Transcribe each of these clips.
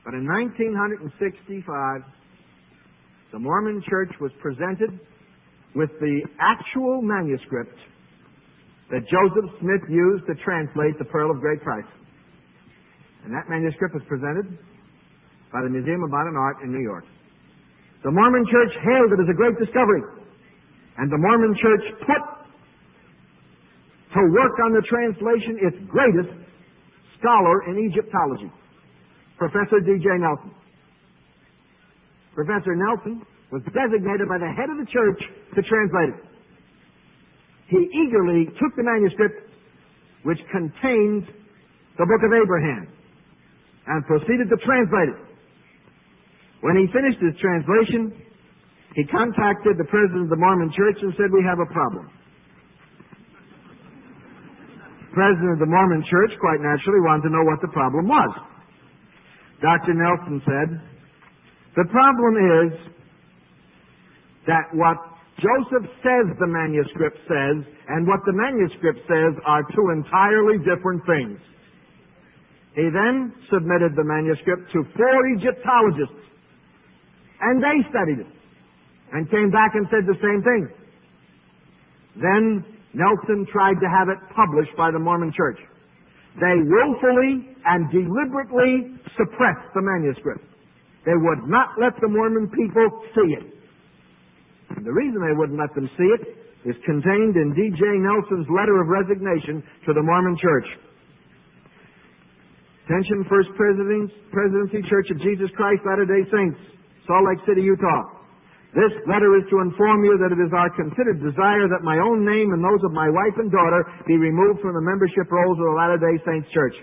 But in 1965, the Mormon Church was presented with the actual manuscript that Joseph Smith used to translate the Pearl of Great Price. And that manuscript was presented by the Museum of Modern Art in New York. The Mormon Church hailed it as a great discovery, and the Mormon Church put to work on the translation its greatest scholar in Egyptology, Professor D.J. Nelson. Professor Nelson was designated by the head of the church to translate it. He eagerly took the manuscript, which contained the Book of Abraham, and proceeded to translate it. When he finished his translation, he contacted the president of the Mormon Church and said, "We have a problem." The president of the Mormon Church, quite naturally, wanted to know what the problem was. Dr. Nelson said, "The problem is that what Joseph says the manuscript says and what the manuscript says are two entirely different things." He then submitted the manuscript to 4 Egyptologists, and they studied it and came back and said the same thing. Then Nelson tried to have it published by the Mormon Church. They willfully and deliberately suppressed the manuscript. They would not let the Mormon people see it. And the reason they wouldn't let them see it is contained in D.J. Nelson's letter of resignation to the Mormon Church. Attention, First Presidency Church of Jesus Christ Latter-day Saints, Salt Lake City, Utah. This letter is to inform you that it is our considered desire that my own name and those of my wife and daughter be removed from the membership rolls of the Latter-day Saints Church.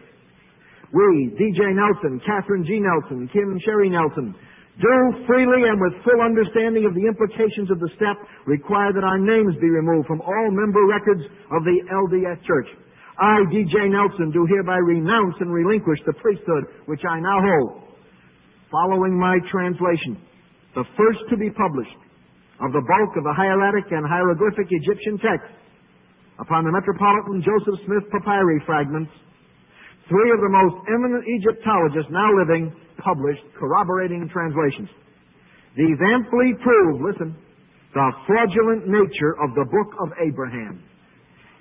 We, D.J. Nelson, Catherine G. Nelson, Kim Sherry Nelson, do freely and with full understanding of the implications of the step require that our names be removed from all member records of the LDS Church. I, D.J. Nelson, do hereby renounce and relinquish the priesthood which I now hold. Following my translation, the first to be published of the bulk of the hieratic and hieroglyphic Egyptian texts upon the Metropolitan Joseph Smith papyri fragments, 3 of the most eminent Egyptologists now living published corroborating translations. These amply prove, listen, the fraudulent nature of the Book of Abraham,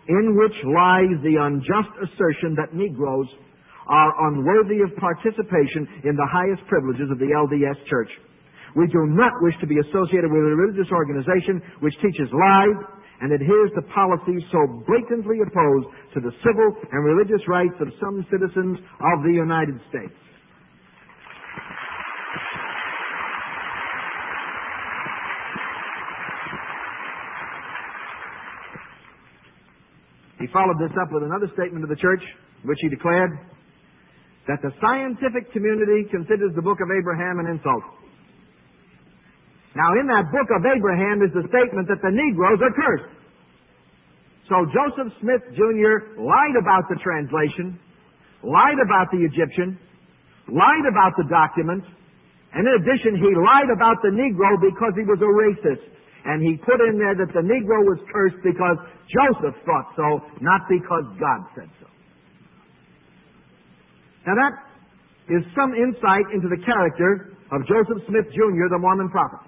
in which lies the unjust assertion that Negroes are unworthy of participation in the highest privileges of the LDS Church. We do not wish to be associated with a religious organization which teaches lies and adheres to policies so blatantly opposed to the civil and religious rights of some citizens of the United States. He followed this up with another statement of the church, which he declared that the scientific community considers the Book of Abraham an insult. Now, in that Book of Abraham is the statement that the Negroes are cursed. So Joseph Smith, Jr. lied about the translation, lied about the Egyptian, lied about the document, and in addition, he lied about the Negro because he was a racist. And he put in there that the Negro was cursed because Joseph thought so, not because God said so. Now that is some insight into the character of Joseph Smith, Jr., the Mormon prophet.